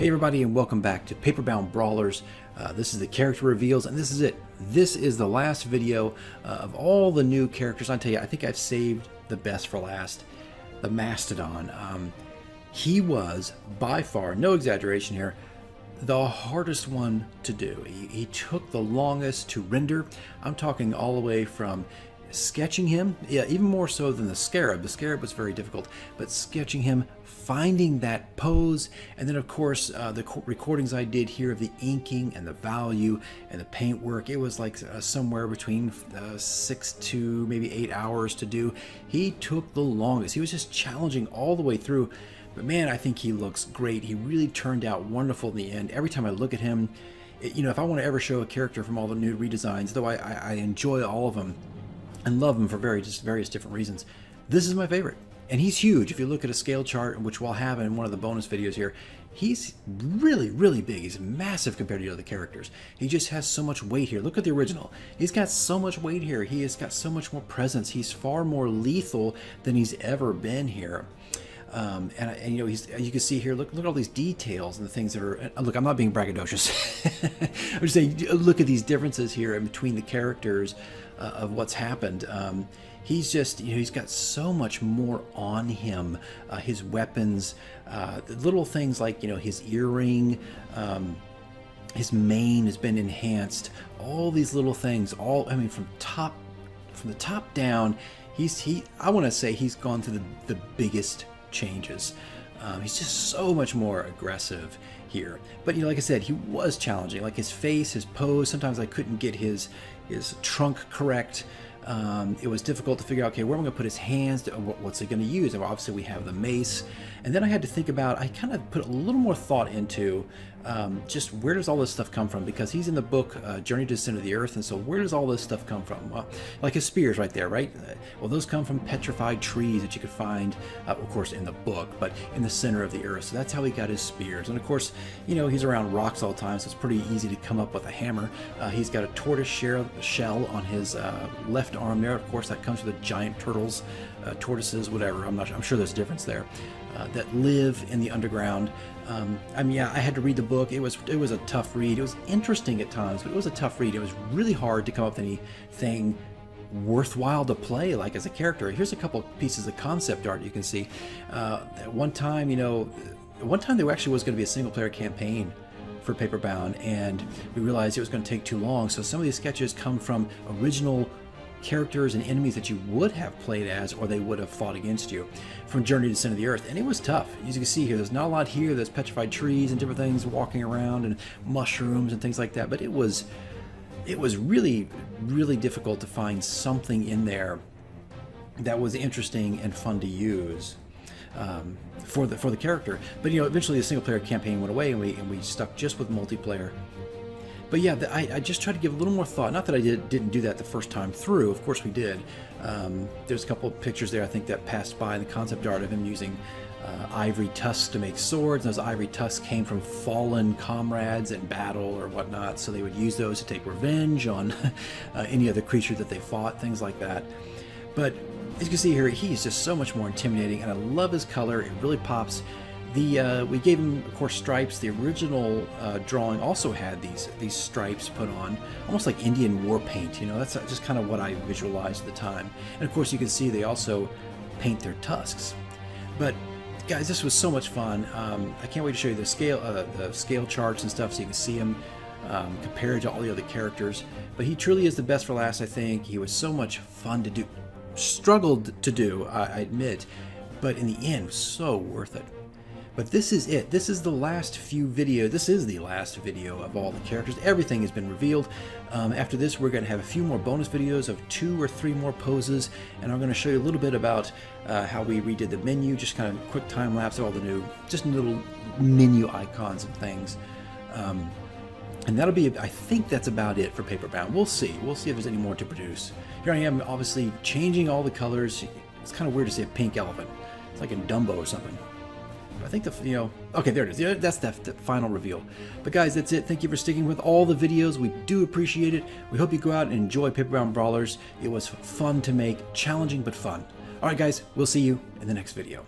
Hey everybody, and welcome back to Paperbound Brawlers. This is the character reveals, and this is it. This is the last video of all the new characters. I tell you, I think I've saved the best for last. The Mastadon. He was, by far, no exaggeration here, the hardest one to do. He took the longest to render. I'm talking all the way from sketching him, yeah, even more so than the Scarab. The Scarab was very difficult, but sketching him, finding that pose, and then of course the recordings I did here of the inking and the value and the paint work, it was like somewhere between 6 to maybe 8 hours to do. He took the longest. He was just challenging all the way through, but man, I think he looks great. He really turned out wonderful in the end. Every time I look at him, you know, if I want to ever show a character from all the new redesigns, though I enjoy all of them and love him for various different reasons, this is my favorite. And he's huge. If you look at a scale chart, which we'll have in one of the bonus videos here, he's really, really big. He's massive compared to the other characters. He just has so much weight here. Look at the original. He's got so much weight here. He has got so much more presence. He's far more lethal than he's ever been here. And you know, you can see here, look at all these details and the things that are, look, I'm not being braggadocious. I'm just saying, look at these differences here in between the characters of what's happened. He's just, you know, he's got so much more on him. His weapons, the little things like, you know, his earring, his mane has been enhanced. All these little things, I mean, from the top down, I want to say he's gone through the biggest changes. He's just so much more aggressive here. But you know, like I said, he was challenging. Like his face, his pose, sometimes I couldn't get his trunk correct. It was difficult to figure out, okay, where am I going to put his hands? What's he going to use? And obviously we have the mace. And then I had to think about, I kind of put a little more thought into just where does all this stuff come from? Because he's in the book Journey to the Center of the Earth, and so where does all this stuff come from? Well, like his spears right there, right? Well, those come from petrified trees that you could find, of course, in the book, but in the center of the Earth. So that's how he got his spears. And of course, you know, he's around rocks all the time, so it's pretty easy to come up with a hammer. He's got a tortoise shell on his left arm there. Of course, that comes from the giant turtles, tortoises, whatever. I'm sure there's a difference there. That live in the underground. I mean, yeah, I had to read the book. It was a tough read. It was interesting at times, but it was a tough read. It was really hard to come up with anything worthwhile to play like as a character. Here's a couple pieces of concept art you can see. At one time, you know, there actually was going to be a single-player campaign for Paperbound, and we realized it was going to take too long. So some of these sketches come from original characters and enemies that you would have played as, or they would have fought against you from Journey to the Center of the Earth. And it was tough. As you can see here, there's not a lot here. There's petrified trees and different things walking around and mushrooms and things like that. But it was really, really difficult to find something in there that was interesting and fun to use for the character. But you know, eventually the single player campaign went away, and we stuck just with multiplayer. But yeah, I just tried to give a little more thought. Not that I didn't do that the first time through. Of course we did. There's a couple of pictures there, I think, that passed by in the concept art of him using ivory tusks to make swords. And those ivory tusks came from fallen comrades in battle or whatnot, so they would use those to take revenge on any other creature that they fought, things like that. But as you can see here, he's just so much more intimidating, and I love his color. It really pops. We gave him, of course, stripes. The original drawing also had these stripes put on, almost like Indian war paint. You know, that's just kind of what I visualized at the time. And of course, you can see they also paint their tusks. But guys, this was so much fun. I can't wait to show you the scale charts and stuff, so you can see him compared to all the other characters. But he truly is the best for last, I think. He was so much fun to do, struggled to do, I admit, but in the end, so worth it. But this is it. This is the last few videos. This is the last video of all the characters. Everything has been revealed. After this, we're going to have a few more bonus videos of 2 or 3 more poses, and I'm going to show you a little bit about how we redid the menu, just kind of a quick time lapse of all the new, just little menu icons and things. And that'll be, I think that's about it for Paperbound. We'll see. We'll see if there's any more to produce. Here I am, obviously changing all the colors. It's kind of weird to say a pink elephant. It's like in Dumbo or something. I think okay, there it is. That's the final reveal. But guys, that's it. Thank you for sticking with all the videos. We do appreciate it. We hope you go out and enjoy Paperbound Brawlers. It was fun to make, challenging but fun. All right, guys, we'll see you in the next video.